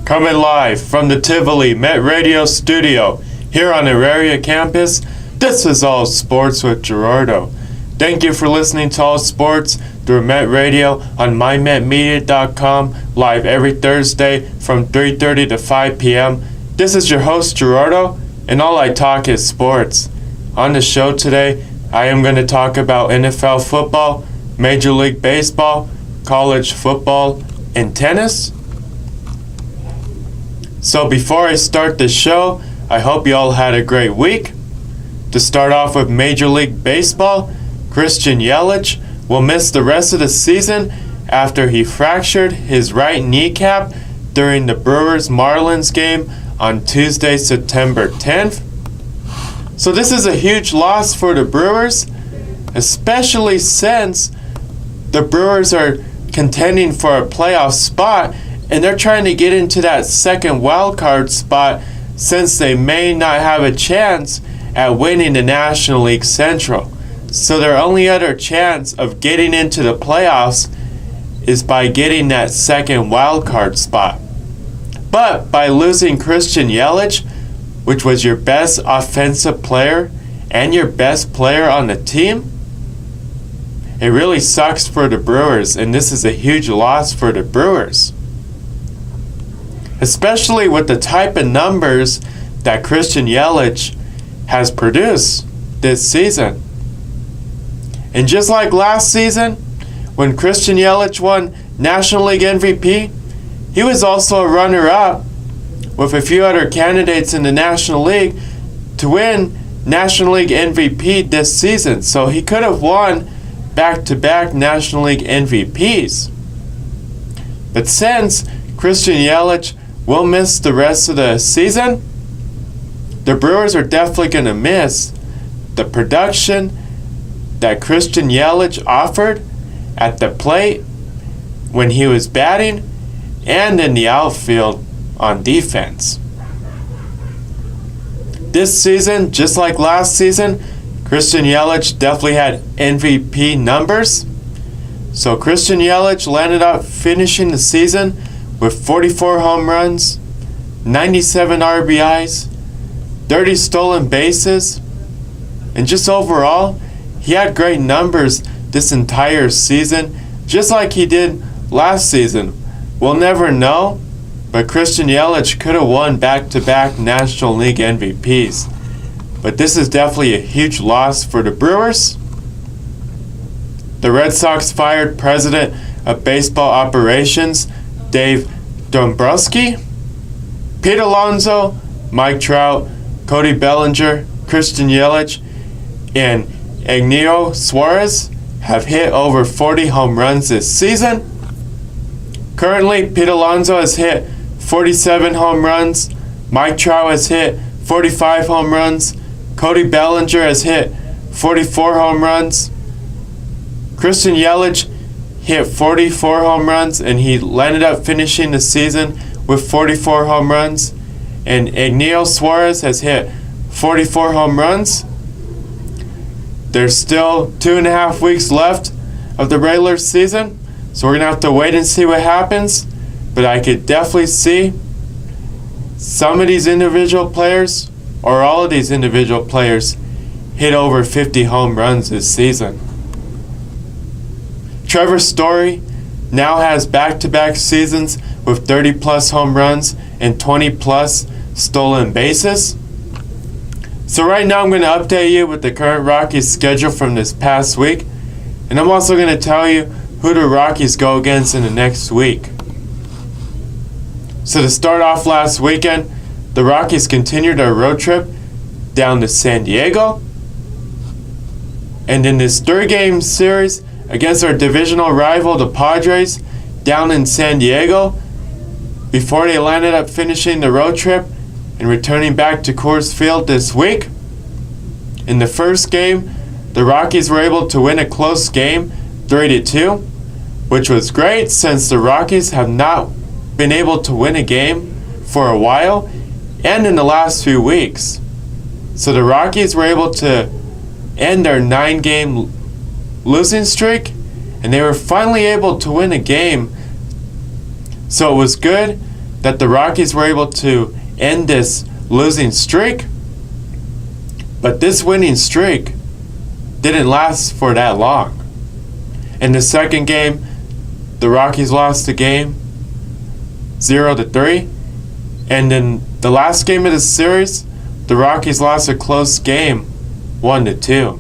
Coming live from the Tivoli Met Radio studio here on Auraria campus, this is All Sports with Gerardo. Thank you for listening to All Sports through Met Radio on mymetmedia.com, live every Thursday from 3:30 to 5 p.m. This is your host Gerardo, and all I talk is sports. On the show today, I am going to talk about NFL football, Major League Baseball, college football, and tennis. So before I start the show, I hope you all had a great week. To start off with Major League Baseball, Christian Yelich will miss the rest of the season after he fractured his right kneecap during the Brewers-Marlins game on Tuesday, September 10th. So this is a huge loss for the Brewers, especially since the Brewers are contending for a playoff spot and they're trying to get into that second wild card spot since they may not have a chance at winning the National League Central. So their only other chance of getting into the playoffs is by getting that second wild card spot. But by losing Christian Yelich, which was your best offensive player and your best player on the team, it really sucks for the Brewers, and this is a huge loss for the Brewers. Especially with the type of numbers that Christian Yelich has produced this season. And just like last season, when Christian Yelich won National League MVP, he was also a runner-up with a few other candidates in the National League to win National League MVP this season. So he could have won back-to-back National League MVPs. But since Christian Yelich will miss the rest of the season, the Brewers are definitely going to miss the production that Christian Yelich offered at the plate when he was batting and in the outfield on defense. This season, just like last season, Christian Yelich definitely had MVP numbers. So Christian Yelich landed up finishing the season with 44 home runs, 97 RBIs, 30 stolen bases, and just overall, he had great numbers this entire season, just like he did last season. We'll never know, but Christian Yelich could have won back-to-back National League MVPs. But this is definitely a huge loss for the Brewers. The Red Sox fired President of Baseball Operations, Dave Dombrowski. Pete Alonso, Mike Trout, Cody Bellinger, Christian Yelich, and Eugenio Suarez have hit over 40 home runs this season. Currently, Pete Alonso has hit 47 home runs, Mike Trout has hit 45 home runs, Cody Bellinger has hit 44 home runs, Christian Yelich hit 44 home runs, and he landed up finishing the season with 44 home runs. And Eugenio Suarez has hit 44 home runs. There's still 2.5 weeks left of the regular season, so we're going to have to wait and see what happens. But I could definitely see some of these individual players, or all of these individual players, hit over 50 home runs this season. Trevor Story now has back-to-back seasons with 30-plus home runs and 20-plus stolen bases. So right now I'm going to update you with the current Rockies schedule from this past week, and I'm also going to tell you who the Rockies go against in the next week. So to start off last weekend, the Rockies continued their road trip down to San Diego, and in this 3-game series against our divisional rival, the Padres, down in San Diego, before they landed up finishing the road trip and returning back to Coors Field this week. In the first game, the Rockies were able to win a close game, 3-2, which was great since the Rockies have not been able to win a game for a while and in the last few weeks. So the Rockies were able to end their 9-game losing streak, and they were finally able to win a game. So it was good that the Rockies were able to end this losing streak, but this winning streak didn't last for that long. In the second game, the Rockies lost the game 0-3, and in the last game of the series, the Rockies lost a close game 1-2.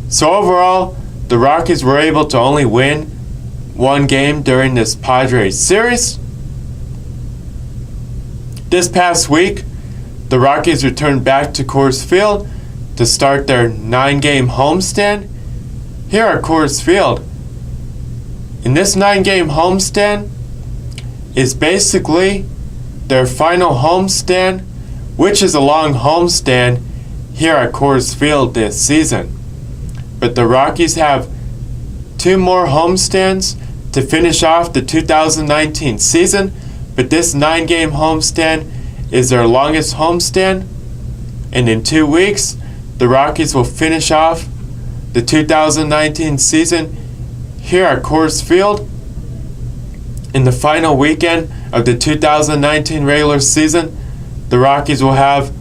So overall, the Rockies were able to only win one game during this Padres series. This past week, the Rockies returned back to Coors Field to start their 9-game homestand here at Coors Field. And this 9-game homestand is basically their final homestand, which is a long homestand here at Coors Field this season. But the Rockies have 2 more homestands to finish off the 2019 season, but this 9-game homestand is their longest homestand, and in 2 weeks, the Rockies will finish off the 2019 season here at Coors Field. In the final weekend of the 2019 regular season, the Rockies will have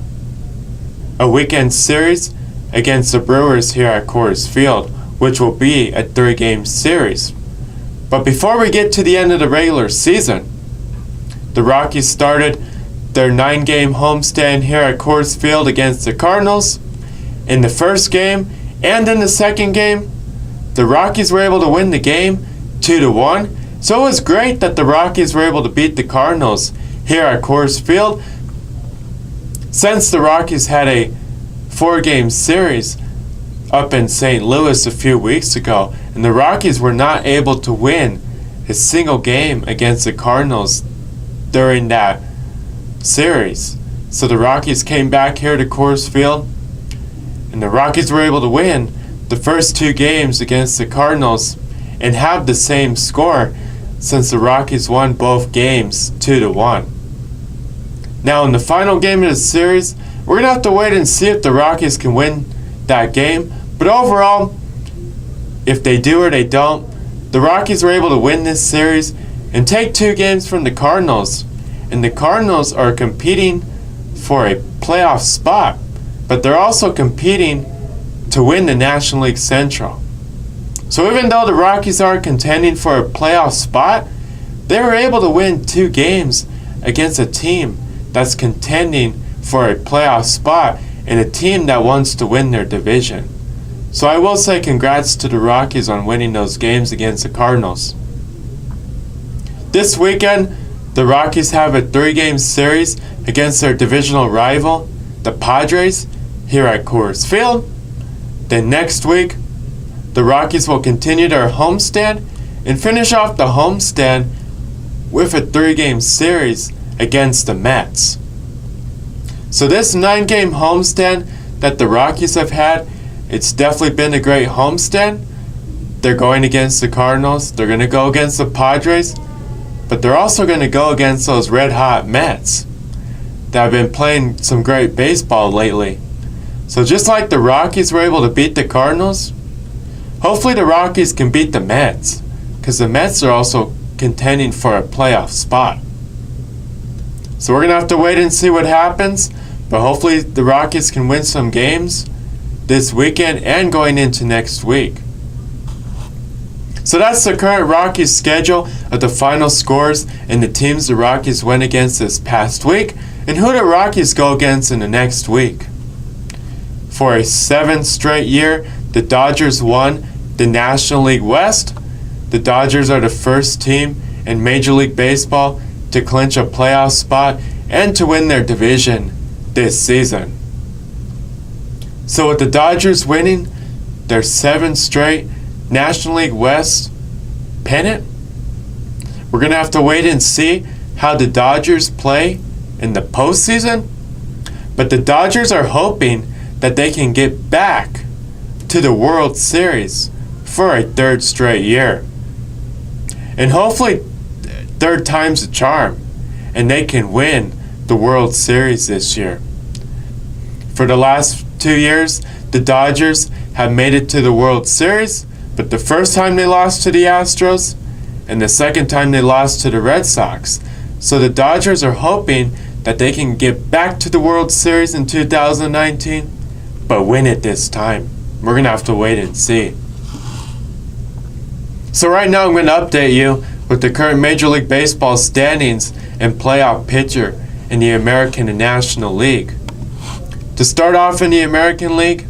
a weekend series against the Brewers here at Coors Field, which will be a 3-game series. But before we get to the end of the regular season, the Rockies started their 9-game homestand here at Coors Field against the Cardinals. In the first game and in the second game, the Rockies were able to win the game 2-1. So it was great that the Rockies were able to beat the Cardinals here at Coors Field, since the Rockies had a 4-game series up in St. Louis a few weeks ago, and the Rockies were not able to win a single game against the Cardinals during that series. So the Rockies came back here to Coors Field, and the Rockies were able to win the first 2 games against the Cardinals and have the same score, since the Rockies won both games 2-1. Now in the final game of the series, we're going to have to wait and see if the Rockies can win that game. But overall, if they do or they don't, the Rockies were able to win this series and take 2 games from the Cardinals. And the Cardinals are competing for a playoff spot, but they're also competing to win the National League Central. So even though the Rockies are contending for a playoff spot, they were able to win 2 games against a team that's contending for a playoff spot and a team that wants to win their division. So I will say congrats to the Rockies on winning those games against the Cardinals. This weekend, the Rockies have a 3-game series against their divisional rival, the Padres, here at Coors Field. Then next week, the Rockies will continue their homestand and finish off the homestand with a 3-game series against the Mets. So this 9-game homestand that the Rockies have had, it's definitely been a great homestand. They're going against the Cardinals, they're going to go against the Padres, but they're also going to go against those red-hot Mets that have been playing some great baseball lately. So just like the Rockies were able to beat the Cardinals, hopefully the Rockies can beat the Mets, because the Mets are also contending for a playoff spot. So we're going to have to wait and see what happens, but hopefully the Rockies can win some games this weekend and going into next week. So that's the current Rockies schedule of the final scores and the teams the Rockies went against this past week, and who the Rockies go against in the next week. For a 7th straight year, the Dodgers won the National League West. The Dodgers are the first team in Major League Baseball to clinch a playoff spot and to win their division this season. So with the Dodgers winning their 7th straight National League West pennant, we're going to have to wait and see how the Dodgers play in the postseason. But the Dodgers are hoping that they can get back to the World Series for a 3rd straight year. And hopefully 3rd time's a charm, and they can win the World Series this year. For the last 2 years, the Dodgers have made it to the World Series, but the first time they lost to the Astros, and the second time they lost to the Red Sox. So the Dodgers are hoping that they can get back to the World Series in 2019, but win it this time. We're going to have to wait and see. So right now I'm going to update you with the current Major League Baseball standings and playoff picture in the American and National League. To start off in the American League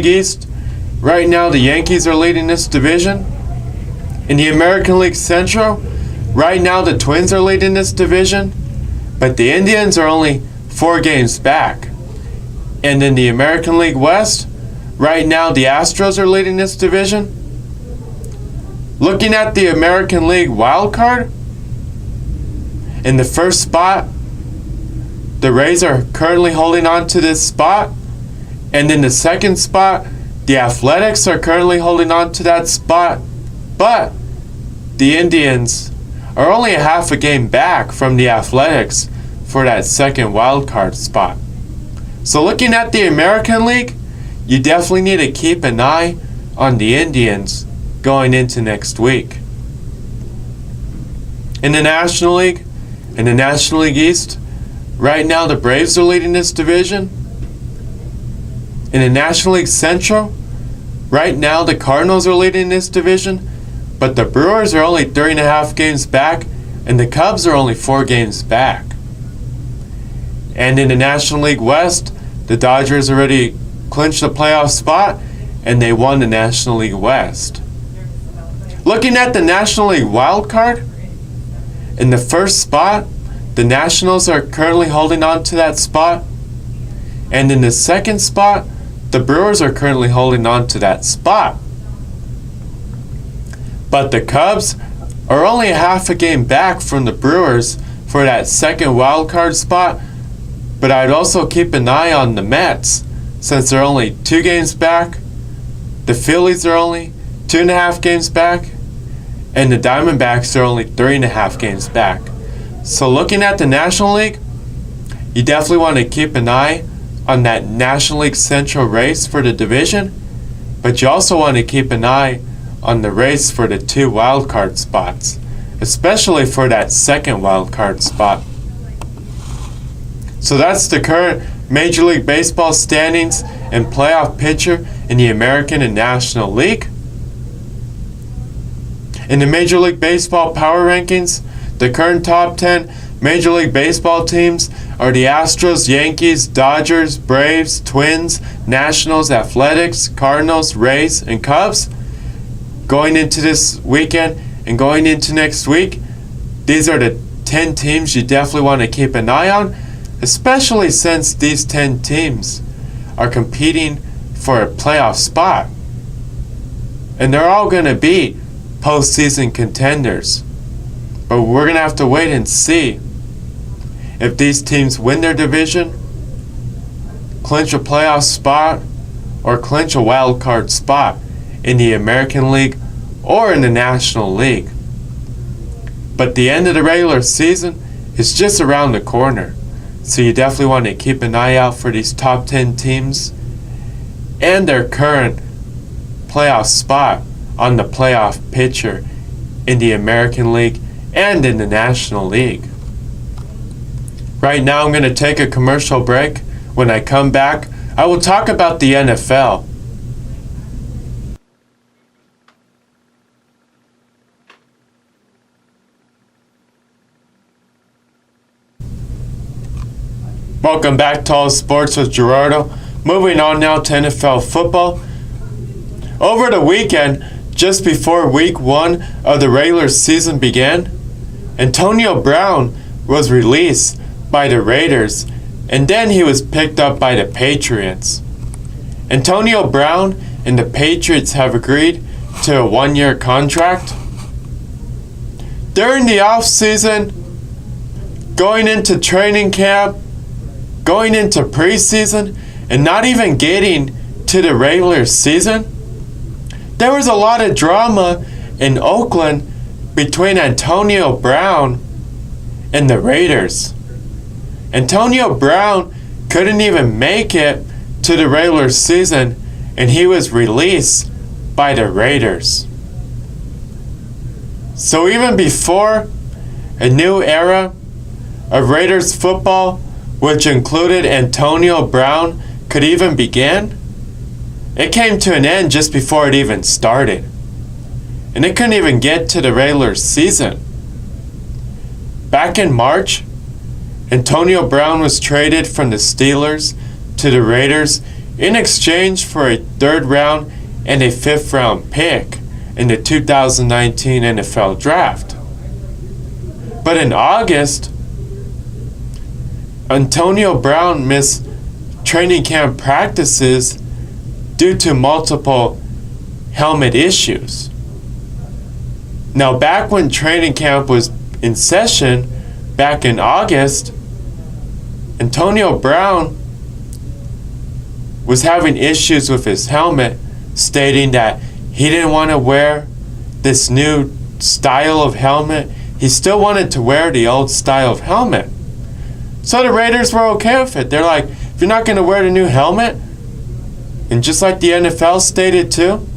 East, right now the Yankees are leading this division. In the American League Central, right now the Twins are leading this division, but the Indians are only 4 games back. And in the American League West, right now the Astros are leading this division. Looking at the American League wild card, in the first spot, the Rays are currently holding on to this spot. And in the second spot, the Athletics are currently holding on to that spot. But the Indians are only a half a game back from the Athletics for that second wild card spot. So looking at the American League, you definitely need to keep an eye on the Indians going into next week. In the National League East, right now the Braves are leading this division. In the National League Central, right now the Cardinals are leading this division, but the Brewers are only 3.5 games back, and the Cubs are only 4 games back. And in the National League West, the Dodgers already clinched the playoff spot, and they won the National League West. Looking at the National League wild card, in the first spot, the Nationals are currently holding on to that spot. And in the second spot, the Brewers are currently holding on to that spot. But the Cubs are only a half a game back from the Brewers for that second wild card spot. But I'd also keep an eye on the Mets, since they're only 2 games back. The Phillies are only 2.5 games back. And the Diamondbacks are only 3.5 games back. So looking at the National League, you definitely want to keep an eye on that National League Central race for the division, but you also want to keep an eye on the race for the 2 wildcard spots, especially for that second wildcard spot. So that's the current Major League Baseball standings and playoff picture in the American and National League. In the Major League Baseball power rankings, the current top 10 Major League Baseball teams are the Astros, Yankees, Dodgers, Braves, Twins, Nationals, Athletics, Cardinals, Rays, and Cubs. Going into this weekend and going into next week, these are the 10 teams you definitely want to keep an eye on, especially since these 10 teams are competing for a playoff spot. And they're all going to be postseason contenders. But we're going to have to wait and see if these teams win their division, clinch a playoff spot, or clinch a wild card spot in the American League or in the National League. But the end of the regular season is just around the corner. So you definitely want to keep an eye out for these top 10 teams and their current playoff spot on the playoff picture in the American League and in the National League. Right now I'm going to take a commercial break. When I come back, I will talk about the NFL. Welcome back to All Sports with Gerardo. Moving on now to NFL football. Over the weekend, just before week 1 of the regular season began, Antonio Brown was released by the Raiders, and then he was picked up by the Patriots. Antonio Brown and the Patriots have agreed to a 1-year contract. During the offseason, going into training camp, going into preseason, and not even getting to the regular season, there was a lot of drama in Oakland between Antonio Brown and the Raiders. Antonio Brown couldn't even make it to the regular season, and he was released by the Raiders. So even before a new era of Raiders football, which included Antonio Brown, could even begin, it came to an end just before it even started. And it couldn't even get to the regular season. Back in March, Antonio Brown was traded from the Steelers to the Raiders in exchange for a 3rd round and a 5th round pick in the 2019 NFL Draft. But in August, Antonio Brown missed training camp practices due to multiple helmet issues. Now, back when training camp was in session, back in August, Antonio Brown was having issues with his helmet, stating that he didn't want to wear this new style of helmet. He still wanted to wear the old style of helmet. So the Raiders were okay with it. They're like, if you're not going to wear the new helmet, and just like the NFL stated too,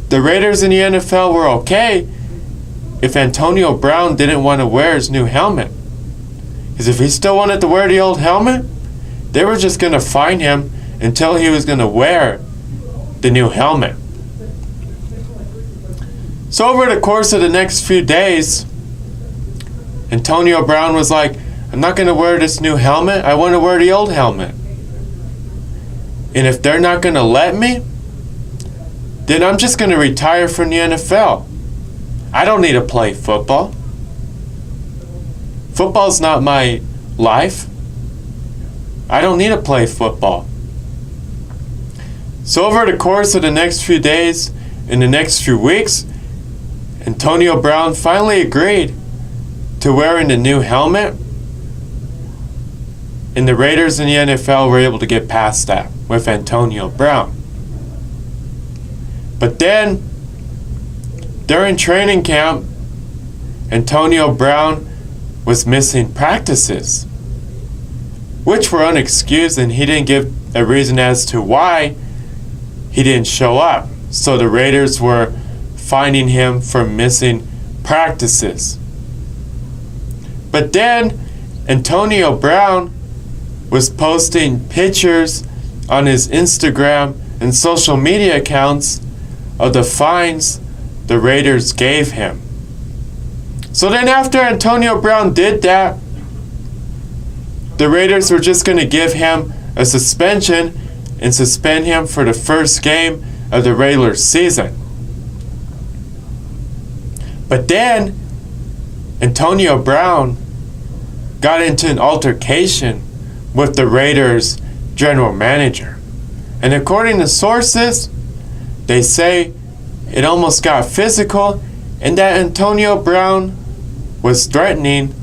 the Raiders in the NFL were okay if Antonio Brown didn't want to wear his new helmet. Because if he still wanted to wear the old helmet, they were just going to fine him until he was going to wear the new helmet. So over the course of the next few days, Antonio Brown was like, I'm not going to wear this new helmet. I want to wear the old helmet. And if they're not going to let me, then I'm just going to retire from the NFL. I don't need to play football. Football's not my life. I don't need to play football. So over the course of the next few days, in the next few weeks, Antonio Brown finally agreed to wearing the new helmet, and the Raiders in the NFL were able to get past that with Antonio Brown. But then, during training camp, Antonio Brown was missing practices, which were unexcused, and he didn't give a reason as to why he didn't show up. So the Raiders were fining him for missing practices. But then, Antonio Brown was posting pictures on his Instagram and social media accounts of the fines the Raiders gave him. So then after Antonio Brown did that, the Raiders were just going to give him a suspension and suspend him for the first game of the regular season. But then Antonio Brown got into an altercation with the Raiders general manager. And according to sources, they say it almost got physical and that Antonio Brown was threatening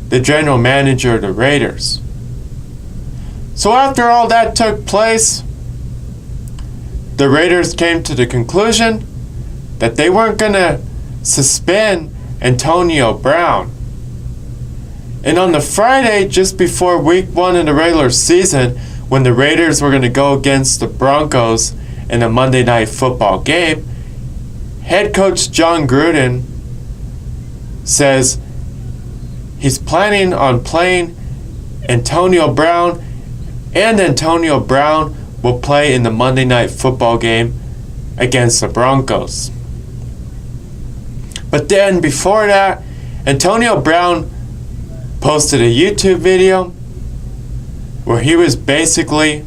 the general manager of the Raiders. So after all that took place, the Raiders came to the conclusion that they weren't going to suspend Antonio Brown. And on the Friday, just before week 1 in the regular season, when the Raiders were going to go against the Broncos in a Monday Night Football game, head coach John Gruden says he's planning on playing Antonio Brown, and Antonio Brown will play in the Monday Night Football game against the Broncos. But then before that, Antonio Brown posted a YouTube video where he was basically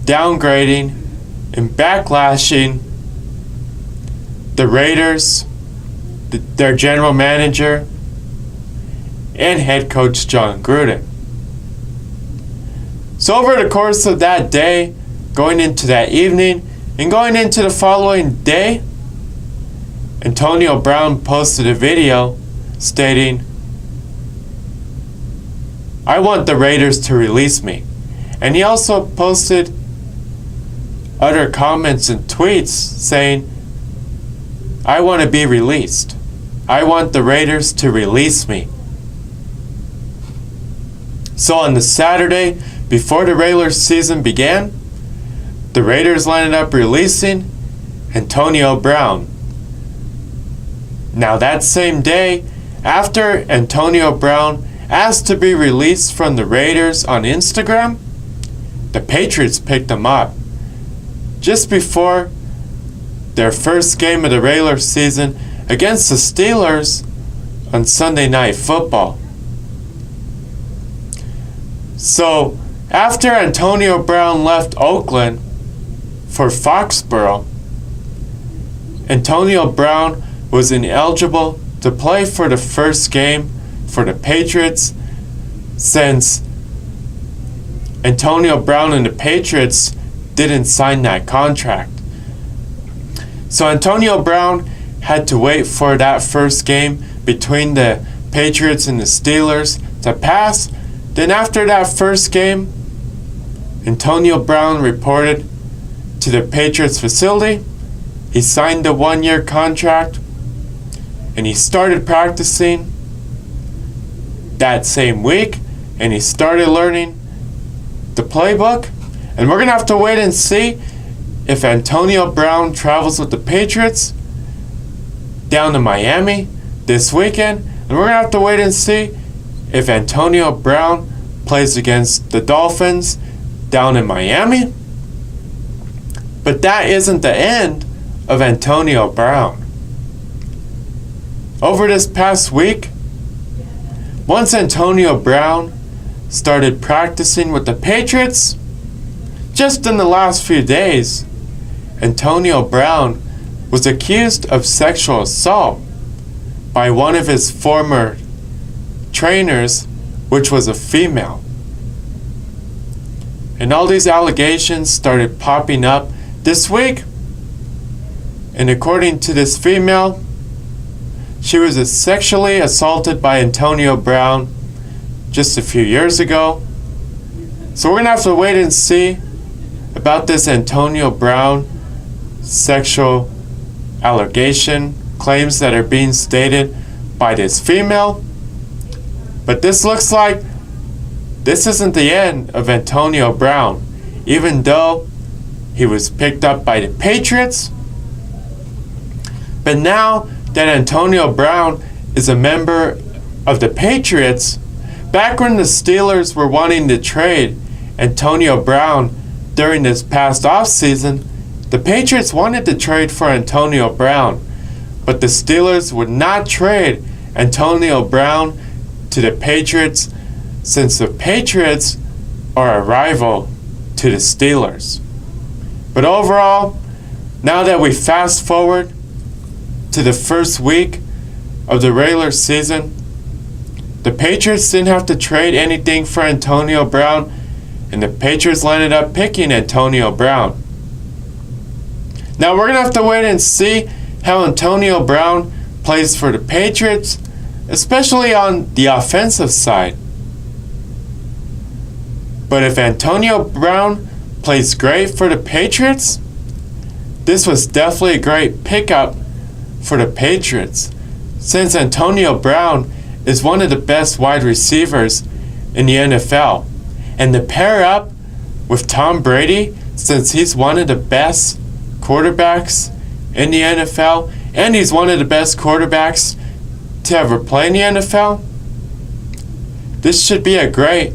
downgrading and backlashing the Raiders, their general manager, and head coach John Gruden. So over the course of that day, going into that evening, and going into the following day, Antonio Brown posted a video stating, I want the Raiders to release me. And he also posted other comments and tweets saying, I want to be released. I want the Raiders to release me. So on the Saturday, before the regular season began, the Raiders landed up releasing Antonio Brown. Now that same day, after Antonio Brown asked to be released from the Raiders on Instagram, the Patriots picked him up just before their first game of the regular season against the Steelers on Sunday Night Football. So, after Antonio Brown left Oakland for Foxborough, Antonio Brown was ineligible to play for the first game for the Patriots since Antonio Brown and the Patriots didn't sign that contract. So Antonio Brown had to wait for that first game between the Patriots and the Steelers to pass. Then after that first game, Antonio Brown reported to the Patriots facility. He signed a 1-year contract and he started practicing that same week, and he started learning the playbook. And we're going to have to wait and see if Antonio Brown travels with the Patriots down to Miami this weekend. And we're going to have to wait and see if Antonio Brown plays against the Dolphins down in Miami. But that isn't the end of Antonio Brown. Over this past week, once Antonio Brown started practicing with the Patriots, just in the last few days, Antonio Brown was accused of sexual assault by one of his former trainers, which was a female. And all these allegations started popping up this week. And according to this female, she was sexually assaulted by Antonio Brown just a few years ago. So we're going to have to wait and see about this Antonio Brown sexual allegation claims that are being stated by this female. But this looks like this isn't the end of Antonio Brown, even though he was picked up by the Patriots. But now that Antonio Brown is a member of the Patriots, back when the Steelers were wanting to trade Antonio Brown during this past offseason, the Patriots wanted to trade for Antonio Brown, but the Steelers would not trade Antonio Brown to the Patriots since the Patriots are a rival to the Steelers. But overall, now that we fast forward to the first week of the regular season, the Patriots didn't have to trade anything for Antonio Brown, and the Patriots ended up picking Antonio Brown. Now we're going to have to wait and see how Antonio Brown plays for the Patriots, especially on the offensive side. But if Antonio Brown plays great for the Patriots, this was definitely a great pickup for the Patriots, since Antonio Brown is one of the best wide receivers in the NFL. And to pair up with Tom Brady, since he's one of the best quarterbacks in the NFL, and he's one of the best quarterbacks to ever play in the NFL, this should be a great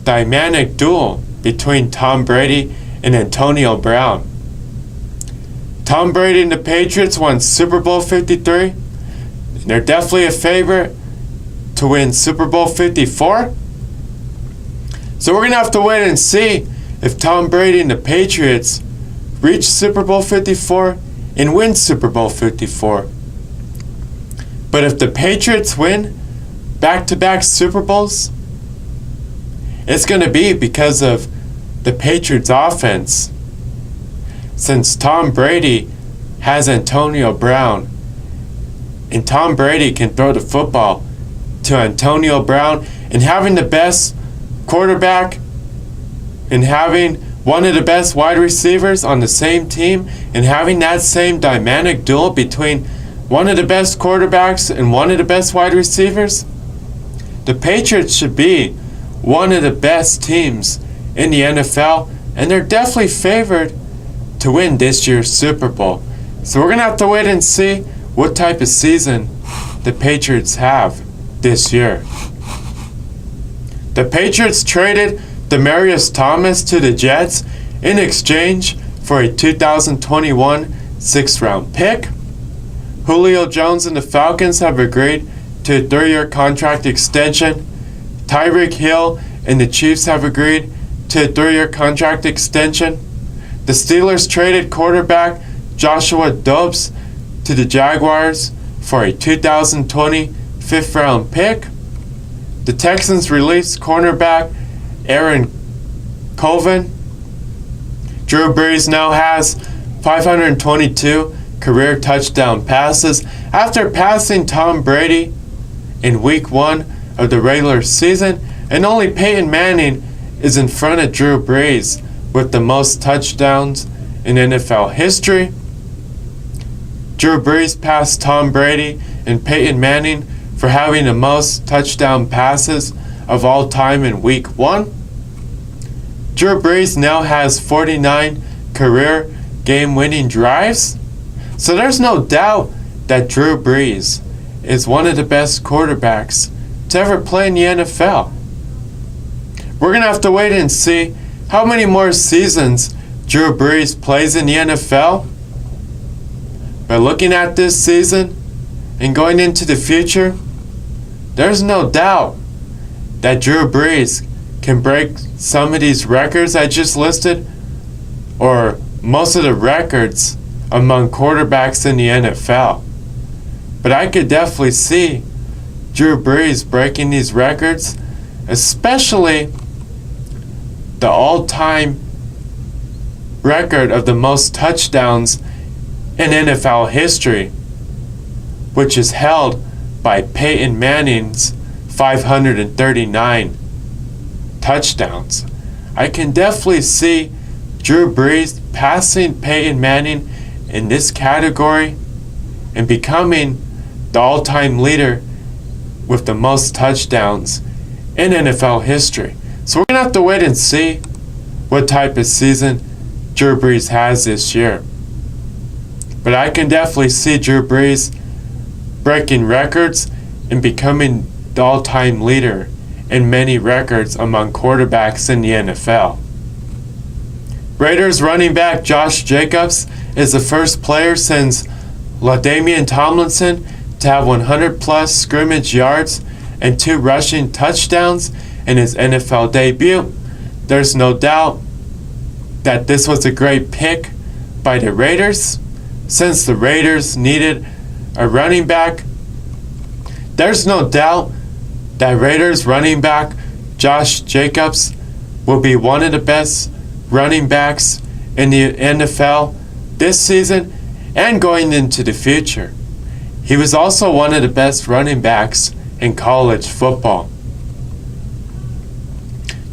dynamic duel between Tom Brady and Antonio Brown. Tom Brady and the Patriots won Super Bowl 53. And they're definitely a favorite to win Super Bowl 54. So we're going to have to wait and see if Tom Brady and the Patriots reach Super Bowl 54 and win Super Bowl 54. But if the Patriots win back-to-back Super Bowls, it's going to be because of the Patriots offense. Since Tom Brady has Antonio Brown, and Tom Brady can throw the football to Antonio Brown, and having the best quarterback and having one of the best wide receivers on the same team, and having that same dynamic duel between one of the best quarterbacks and one of the best wide receivers, the Patriots should be one of the best teams in the NFL, and they're definitely favored to win this year's Super Bowl. So we're going to have to wait and see what type of season the Patriots have this year. The Patriots traded Demaryius Thomas to the Jets in exchange for a 2021 6th-round pick. Julio Jones and the Falcons have agreed to a 3-year contract extension. Tyreek Hill and the Chiefs have agreed to a 3-year contract extension. The Steelers traded quarterback Joshua Dobbs to the Jaguars for a 2020 5th-round pick. The Texans released cornerback Aaron Colvin. Drew Brees now has 522 career touchdown passes after passing Tom Brady in Week 1 of the regular season, and only Peyton Manning is in front of Drew Brees with the most touchdowns in NFL history. Drew Brees passed Tom Brady and Peyton Manning for having the most touchdown passes of all time in Week 1. Drew Brees now has 49 career game-winning drives, so there's no doubt that Drew Brees is one of the best quarterbacks to ever play in the NFL. We're going to have to wait and see how many more seasons Drew Brees plays in the NFL. But looking at this season and going into the future, there's no doubt that Drew Brees can break some of these records I just listed, or most of the records among quarterbacks in the NFL. But I could definitely see Drew Brees breaking these records, especially the all-time record of the most touchdowns in NFL history, which is held by Peyton Manning's 539 touchdowns. I can definitely see Drew Brees passing Peyton Manning in this category and becoming the all-time leader with the most touchdowns in NFL history. So we're going to have to wait and see what type of season Drew Brees has this year. But I can definitely see Drew Brees breaking records and becoming the all-time leader in many records among quarterbacks in the NFL. Raiders running back Josh Jacobs is the first player since LaDainian Tomlinson to have 100-plus scrimmage yards and 2 rushing touchdowns in his NFL debut. There's no doubt that this was a great pick by the Raiders, since the Raiders needed a running back. There's no doubt that Raiders running back Josh Jacobs will be one of the best running backs in the NFL this season and going into the future. He was also one of the best running backs in college football.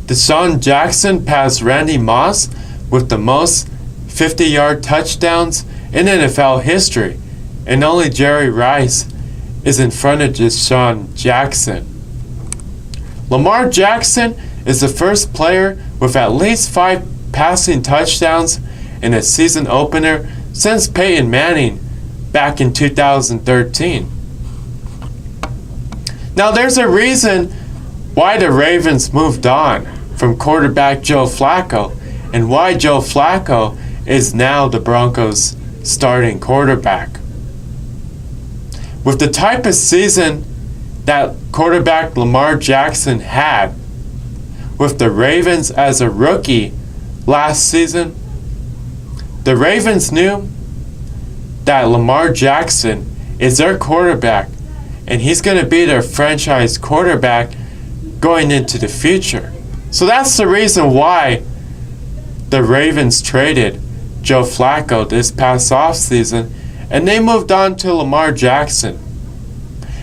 Deshaun Jackson passed Randy Moss with the most 50-yard touchdowns in NFL history, and only Jerry Rice is in front of Deshaun Jackson. Lamar Jackson is the first player with at least 5 passing touchdowns in a season opener since Peyton Manning back in 2013. Now there's a reason why the Ravens moved on from quarterback Joe Flacco and why Joe Flacco is now the Broncos' starting quarterback. With the type of season that quarterback Lamar Jackson had with the Ravens as a rookie last season, the Ravens knew that Lamar Jackson is their quarterback and he's going to be their franchise quarterback going into the future. So that's the reason why the Ravens traded Joe Flacco this past offseason, and they moved on to Lamar Jackson.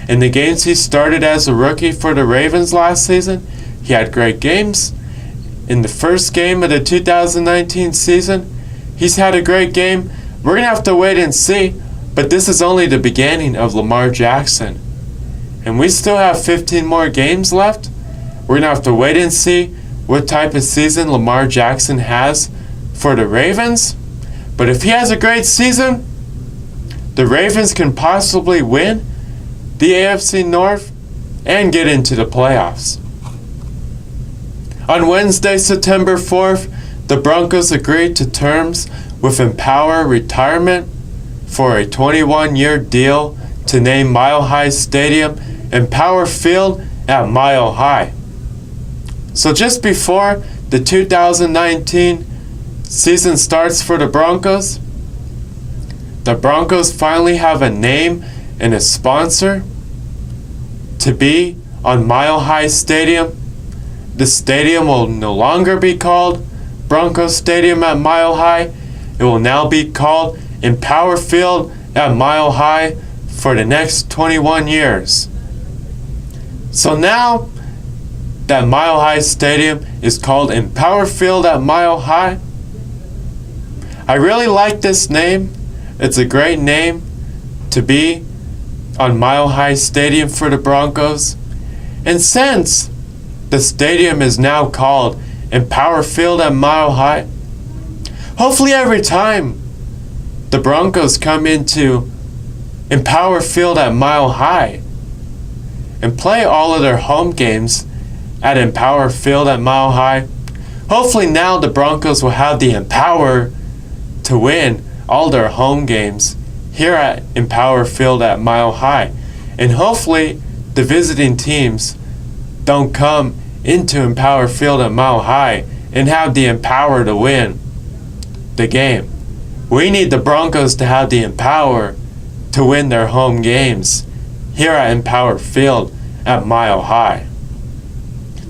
In the games he started as a rookie for the Ravens last season, he had great games. In the first game of the 2019 season, he's had a great game. We're going to have to wait and see, but this is only the beginning of Lamar Jackson. And we still have 15 more games left. We're going to have to wait and see what type of season Lamar Jackson has for the Ravens. But if he has a great season, the Ravens can possibly win the AFC North and get into the playoffs. On Wednesday, September 4th, the Broncos agreed to terms with Empower Retirement for a 21-year deal to name Mile High Stadium Empower Field at Mile High. So just before the 2019 season starts for the Broncos finally have a name and a sponsor to be on Mile High Stadium. The stadium will no longer be called Broncos Stadium at Mile High. It will now be called Empower Field at Mile High for the next 21 years. So now that Mile High Stadium is called Empower Field at Mile High, I really like this name. It's a great name to be on Mile High Stadium for the Broncos. And since the stadium is now called Empower Field at Mile High, hopefully every time the Broncos come into Empower Field at Mile High and play all of their home games at Empower Field at Mile High, hopefully now the Broncos will have the empower to win all their home games here at Empower Field at Mile High. And hopefully the visiting teams don't come into Empower Field at Mile High and have the empower to win the game. We need the Broncos to have the empower to win their home games here at Empower Field at Mile High.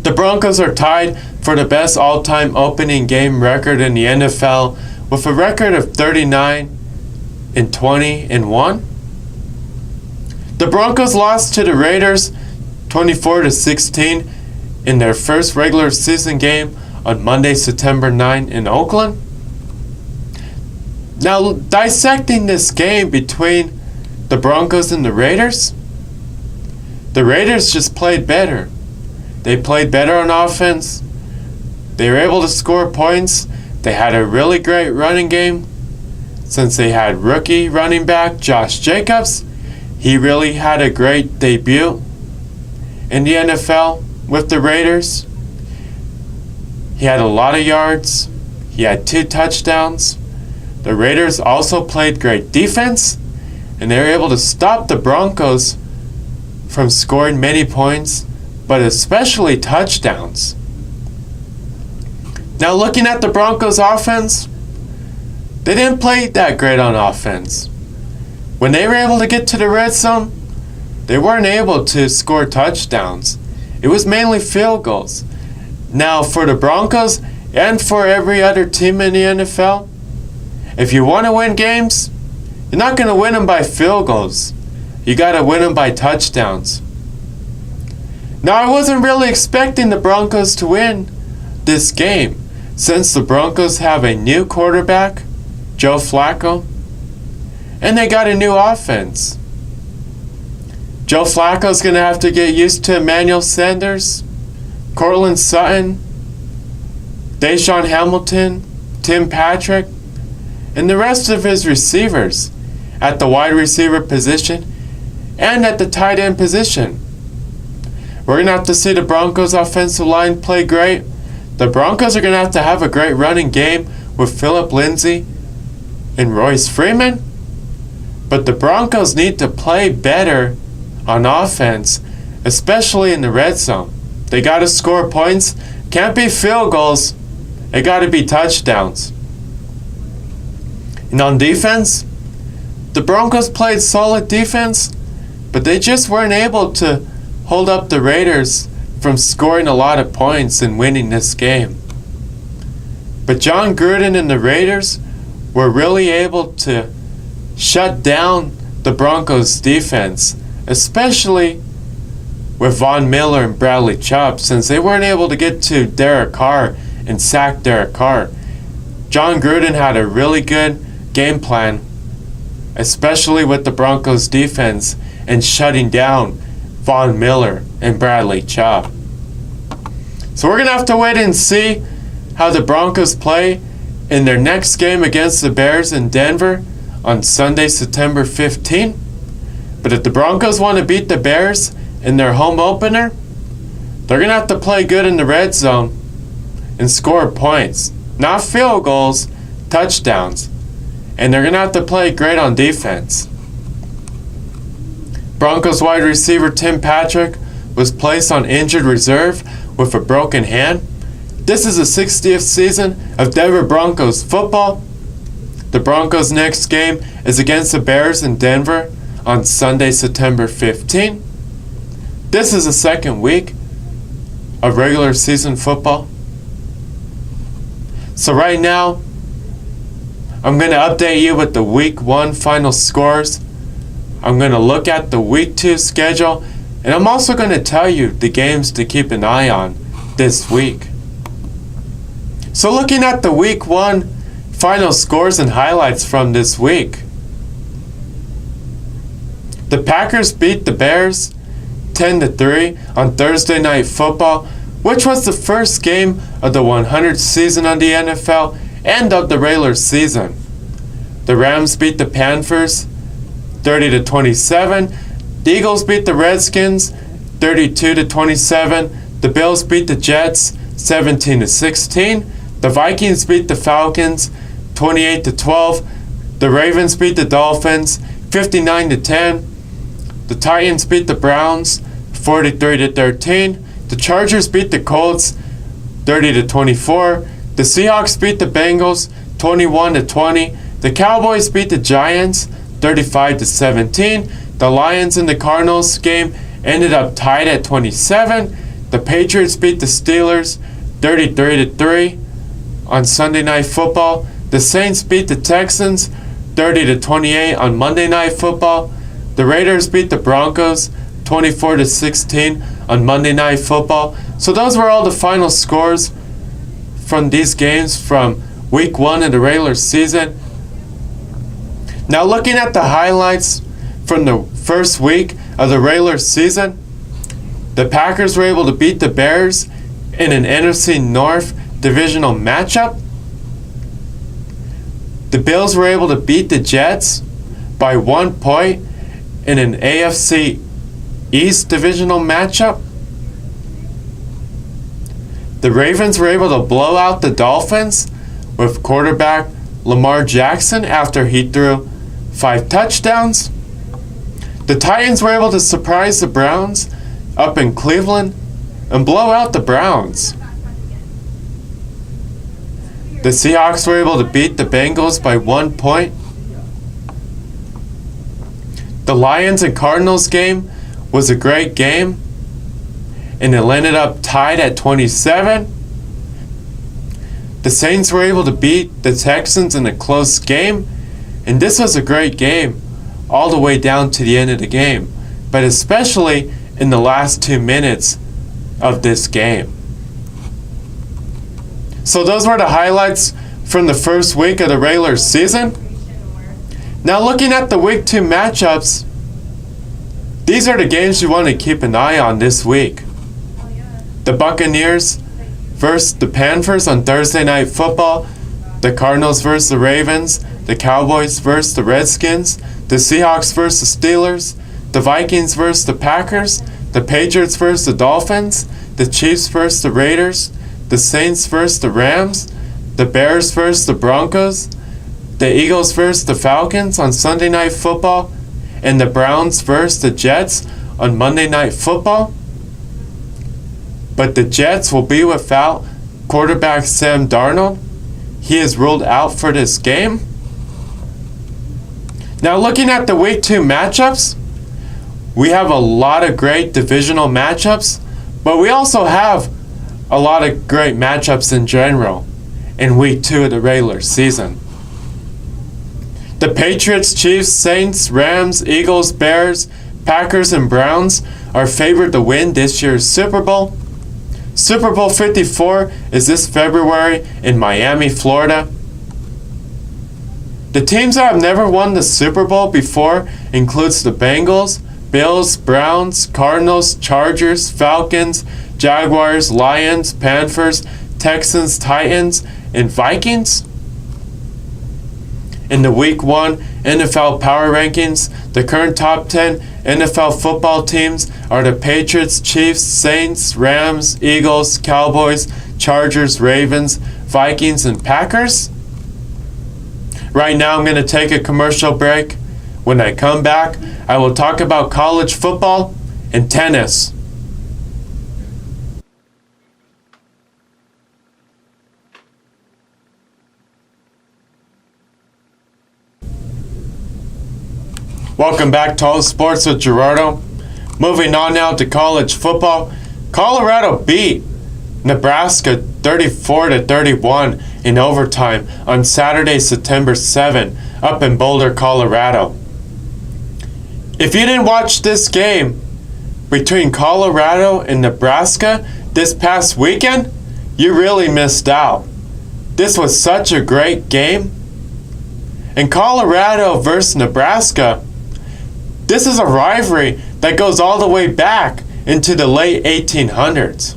The Broncos are tied for the best all-time opening game record in the NFL with a record of 39-20-1. The Broncos lost to the Raiders 24-16 in their first regular season game on Monday, September 9 in Oakland. Now, dissecting this game between the Broncos and the Raiders just played better. They played better on offense. They were able to score points. They had a really great running game since they had rookie running back Josh Jacobs. He really had a great debut in the NFL with the Raiders. He had a lot of yards. He had 2 touchdowns. The Raiders also played great defense, and they were able to stop the Broncos from scoring many points, but especially touchdowns. Now looking at the Broncos offense, they didn't play that great on offense. When they were able to get to the red zone, they weren't able to score touchdowns. It was mainly field goals. Now for the Broncos and for every other team in the NFL, if you want to win games, you're not going to win them by field goals. You got to win them by touchdowns. Now I wasn't really expecting the Broncos to win this game since the Broncos have a new quarterback, Joe Flacco, and they got a new offense. Joe Flacco's going to have to get used to Emmanuel Sanders, Cortland Sutton, Deshaun Hamilton, Tim Patrick, and the rest of his receivers at the wide receiver position and at the tight end position. We're going to have to see the Broncos offensive line play great. The Broncos are going to have a great running game with Phillip Lindsay and Royce Freeman. But the Broncos need to play better on offense, especially in the red zone. They got to score points. Can't be field goals. It got to be touchdowns. And on defense, the Broncos played solid defense, but they just weren't able to hold up the Raiders from scoring a lot of points and winning this game. But John Gruden and the Raiders were really able to shut down the Broncos' defense, especially with Von Miller and Bradley Chubb, since they weren't able to get to Derek Carr and sack Derek Carr. John Gruden had a really good game plan, especially with the Broncos' defense and shutting down Von Miller and Bradley Chubb. So we're going to have to wait and see how the Broncos play in their next game against the Bears in Denver on Sunday, September 15th. But if the Broncos want to beat the Bears in their home opener, they're going to have to play good in the red zone and score points. Not field goals, touchdowns. And they're going to have to play great on defense. Broncos wide receiver Tim Patrick was placed on injured reserve with a broken hand. This is the 60th season of Denver Broncos football. The Broncos' next game is against the Bears in Denver on Sunday, September 15. This is the second week of regular season football. So right now, I'm going to update you with the Week 1 final scores. I'm going to look at the Week 2 schedule, and I'm also going to tell you the games to keep an eye on this week. So looking at the Week 1 final scores and highlights from this week. The Packers beat the Bears 10-3 on Thursday Night Football, which was the first game of the 100th season of the NFL and of the regular season. The Rams beat the Panthers 30-27. The Eagles beat the Redskins 32-27. The Bills beat the Jets 17-16. The Vikings beat the Falcons 28-12. The Ravens beat the Dolphins 59-10. The Titans beat the Browns 43-13. The Chargers beat the Colts 30-24. The Seahawks beat the Bengals 21-20. The Cowboys beat the Giants 35-17. The Lions and the Cardinals game ended up tied at 27. The Patriots beat the Steelers 33-3 on Sunday Night Football. The Saints beat the Texans 30-28 on Monday Night Football. The Raiders beat the Broncos 24-16 on Monday Night Football. So those were all the final scores from these games from Week 1 of the regular season. Now looking at the highlights from the first week of the regular season, the Packers were able to beat the Bears in an NFC North divisional matchup. The Bills were able to beat the Jets by 1 point in an AFC East divisional matchup. The Ravens were able to blow out the Dolphins with quarterback Lamar Jackson after he threw 5 touchdowns. The Titans were able to surprise the Browns up in Cleveland and blow out the Browns. The Seahawks were able to beat the Bengals by 1 point. The Lions and Cardinals game was a great game, and it ended up tied at 27. The Saints were able to beat the Texans in a close game, and this was a great game all the way down to the end of the game, but especially in the last 2 minutes of this game. So those were the highlights from the first week of the regular season. Now looking at the Week 2 matchups, these are the games you want to keep an eye on this week. The Buccaneers versus the Panthers on Thursday Night Football. The Cardinals versus the Ravens. The Cowboys versus the Redskins. The Seahawks versus the Steelers. The Vikings versus the Packers. The Patriots versus the Dolphins. The Chiefs versus the Raiders. The Saints versus the Rams. The Bears versus the Broncos. The Eagles versus the Falcons on Sunday Night Football. And the Browns versus the Jets on Monday Night Football. But the Jets will be without quarterback Sam Darnold. He is ruled out for this game. Now looking at the Week 2 matchups, we have a lot of great divisional matchups, but we also have a lot of great matchups in general in Week 2 of the regular season. The Patriots, Chiefs, Saints, Rams, Eagles, Bears, Packers, and Browns are favored to win this year's Super Bowl. Super Bowl 54 is this February in Miami, Florida. The teams that have never won the Super Bowl before includes the Bengals, Bills, Browns, Cardinals, Chargers, Falcons, Jaguars, Lions, Panthers, Texans, Titans, and Vikings. in the Week 1 NFL Power Rankings, the current top 10 NFL football teams are the Patriots, Chiefs, Saints, Rams, Eagles, Cowboys, Chargers, Ravens, Vikings, and Packers. Right now I'm going to take a commercial break. When I come back, I will talk about college football and tennis. Welcome back to All Sports with Gerardo. Moving on now to college football. Colorado beat Nebraska 34-31 in overtime on Saturday, September 7, up in Boulder, Colorado. If you didn't watch this game between Colorado and Nebraska this past weekend, you really missed out. This was such a great game. And Colorado versus Nebraska, this is a rivalry that goes all the way back into the late 1800s.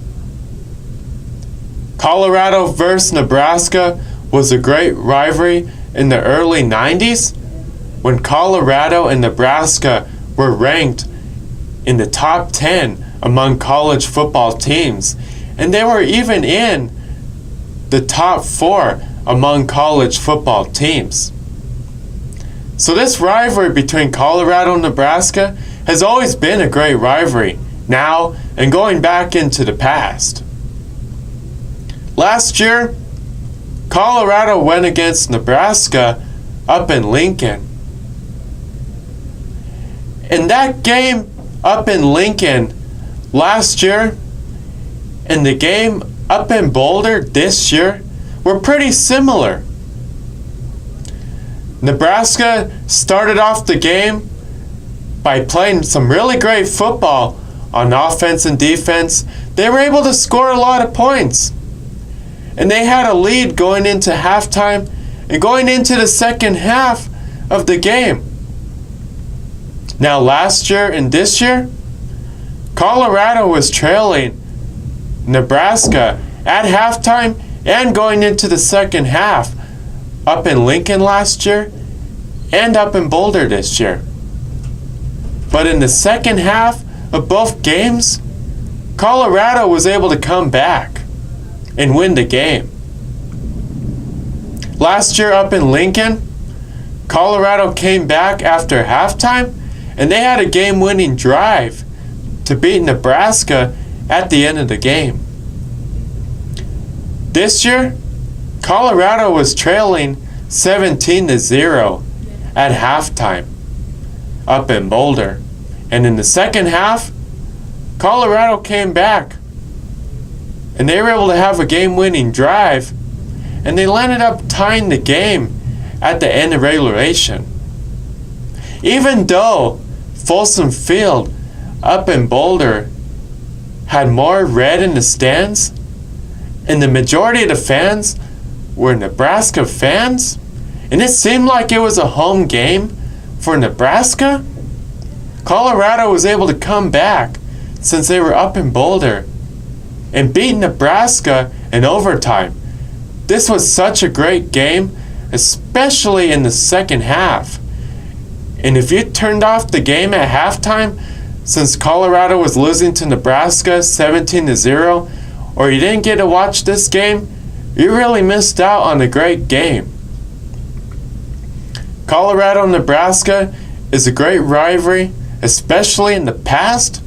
Colorado versus Nebraska was a great rivalry in the early 90s when Colorado and Nebraska were ranked in the top 10 among college football teams, and they were even in the top 4 among college football teams. So this rivalry between Colorado and Nebraska has always been a great rivalry, now and going back into the past. Last year, Colorado went against Nebraska up in Lincoln. In that game up in Lincoln last year and the game up in Boulder this year were pretty similar. Nebraska started off the game by playing some really great football on offense and defense. They were able to score a lot of points. And they had a lead going into halftime and going into the second half of the game. Now last year and this year, Colorado was trailing Nebraska at halftime and going into the second half up in Lincoln last year and up in Boulder this year. But in the second half of both games, Colorado was able to come back and win the game. Last year up in Lincoln, Colorado came back after halftime and they had a game-winning drive to beat Nebraska at the end of the game. This year, Colorado was trailing 17-0 at halftime up in Boulder. And in the second half, Colorado came back and they were able to have a game-winning drive, and they landed up tying the game at the end of regulation. Even though Folsom Field up in Boulder had more red in the stands, and the majority of the fans were Nebraska fans, and it seemed like it was a home game for Nebraska, Colorado was able to come back since they were up in Boulder and beat Nebraska in overtime. This was such a great game, especially in the second half. And if you turned off the game at halftime, since Colorado was losing to Nebraska 17-0, or you didn't get to watch this game, you really missed out on a great game. Colorado and Nebraska is a great rivalry, especially in the past.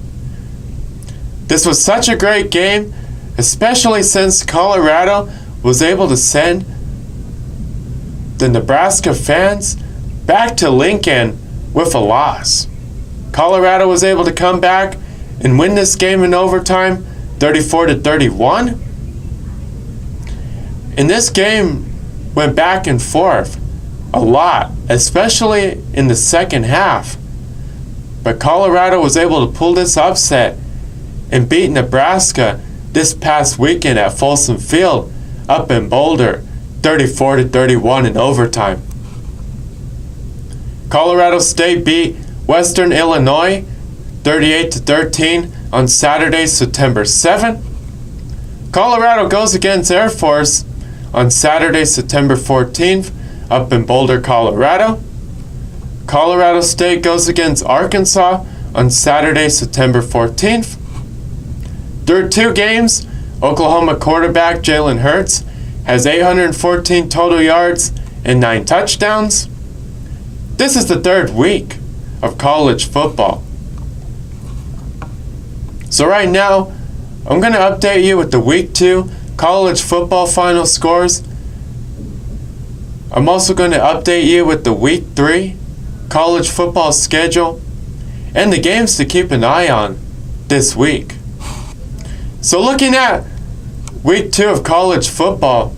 This was such a great game, especially since Colorado was able to send the Nebraska fans back to Lincoln with a loss. Colorado was able to come back and win this game in overtime, 34-31. And this game went back and forth a lot, especially in the second half. But Colorado was able to pull this upset and beat Nebraska this past weekend at Folsom Field up in Boulder, 34-31 in overtime. Colorado State beat Western Illinois 38-13 on Saturday, September 7. Colorado goes against Air Force on Saturday, September 14th up in Boulder, Colorado. Colorado State goes against Arkansas on Saturday, September 14th. Through 2 games, Oklahoma quarterback Jalen Hurts has 814 total yards and 9 touchdowns. This is the 3rd week of college football. So right now, I'm going to update you with the Week 2 college football final scores. I'm also going to update you with the Week 3 college football schedule and the games to keep an eye on this week. So looking at Week 2 of college football,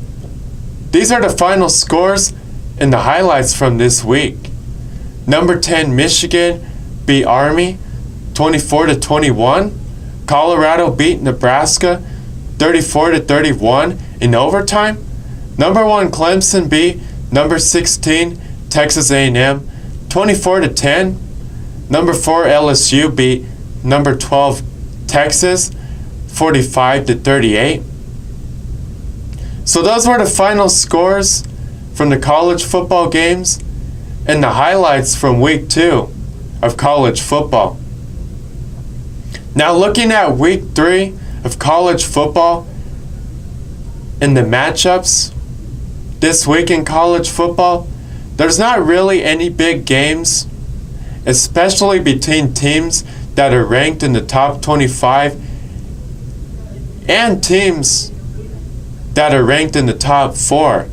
these are the final scores and the highlights from this week. Number 10 Michigan beat Army 24-21. Colorado beat Nebraska 34-31 in overtime. Number 1 Clemson beat number 16 Texas A&M 24-10. Number 4 LSU beat number 12 Texas 45-38. So those were the final scores from the college football games and the highlights from Week 2 of college football. Now looking at Week 3 of college football and the matchups this week in college football, there's not really any big games, especially between teams that are ranked in the top 25 and teams that are ranked in the top 4,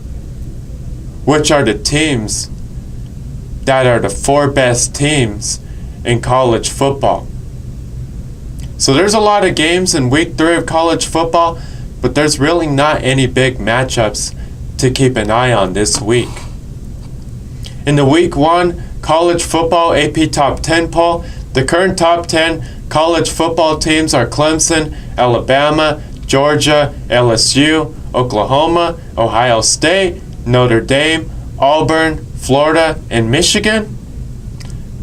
which are the teams that are the 4 best teams in college football. So there's a lot of games in Week 3 of college football, but there's really not any big matchups to keep an eye on this week. In the Week 1 college football AP Top 10 poll, the current top 10 college football teams are Clemson, Alabama, Georgia, LSU, Oklahoma, Ohio State, Notre Dame, Auburn, Florida, and Michigan.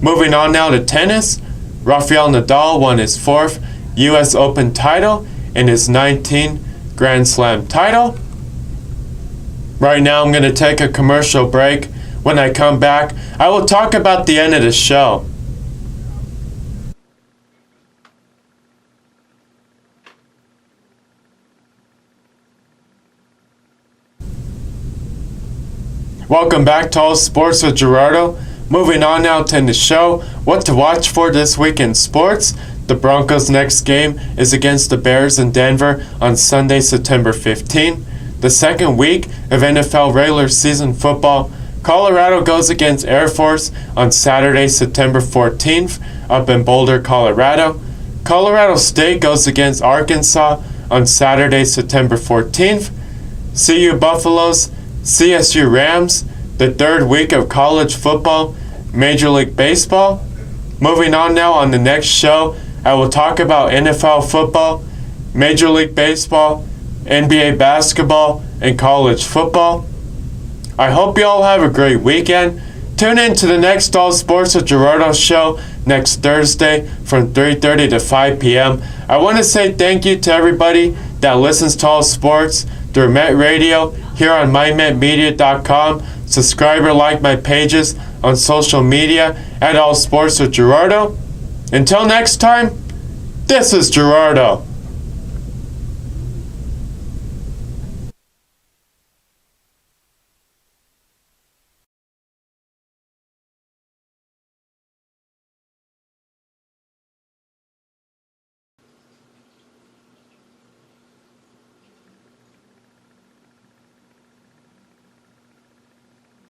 Moving on now to tennis, Rafael Nadal won his 4th U.S. Open title and his 19th Grand Slam title. Right now I'm going to take a commercial break. When I come back, I will talk about the end of the show. Welcome back to All Sports with Gerardo. Moving on now to the show. What to watch for this week in sports. The Broncos' next game is against the Bears in Denver on Sunday, September 15. The second week of NFL regular season football, Colorado goes against Air Force on Saturday, September 14th up in Boulder, Colorado. Colorado State goes against Arkansas on Saturday, September 14th. CU Buffaloes, CSU Rams, the 3rd week of college football, Major League Baseball. Moving on now on the next show, I will talk about NFL football, Major League Baseball, NBA basketball, and college football. I hope you all have a great weekend. Tune in to the next All Sports with Gerardo show next Thursday from 3:30 to 5 p.m. I want to say thank you to everybody that listens to All Sports through Met Radio here on mymetmedia.com. Subscribe or like my pages on social media at All Sports with Gerardo. Until next time, this is Gerardo.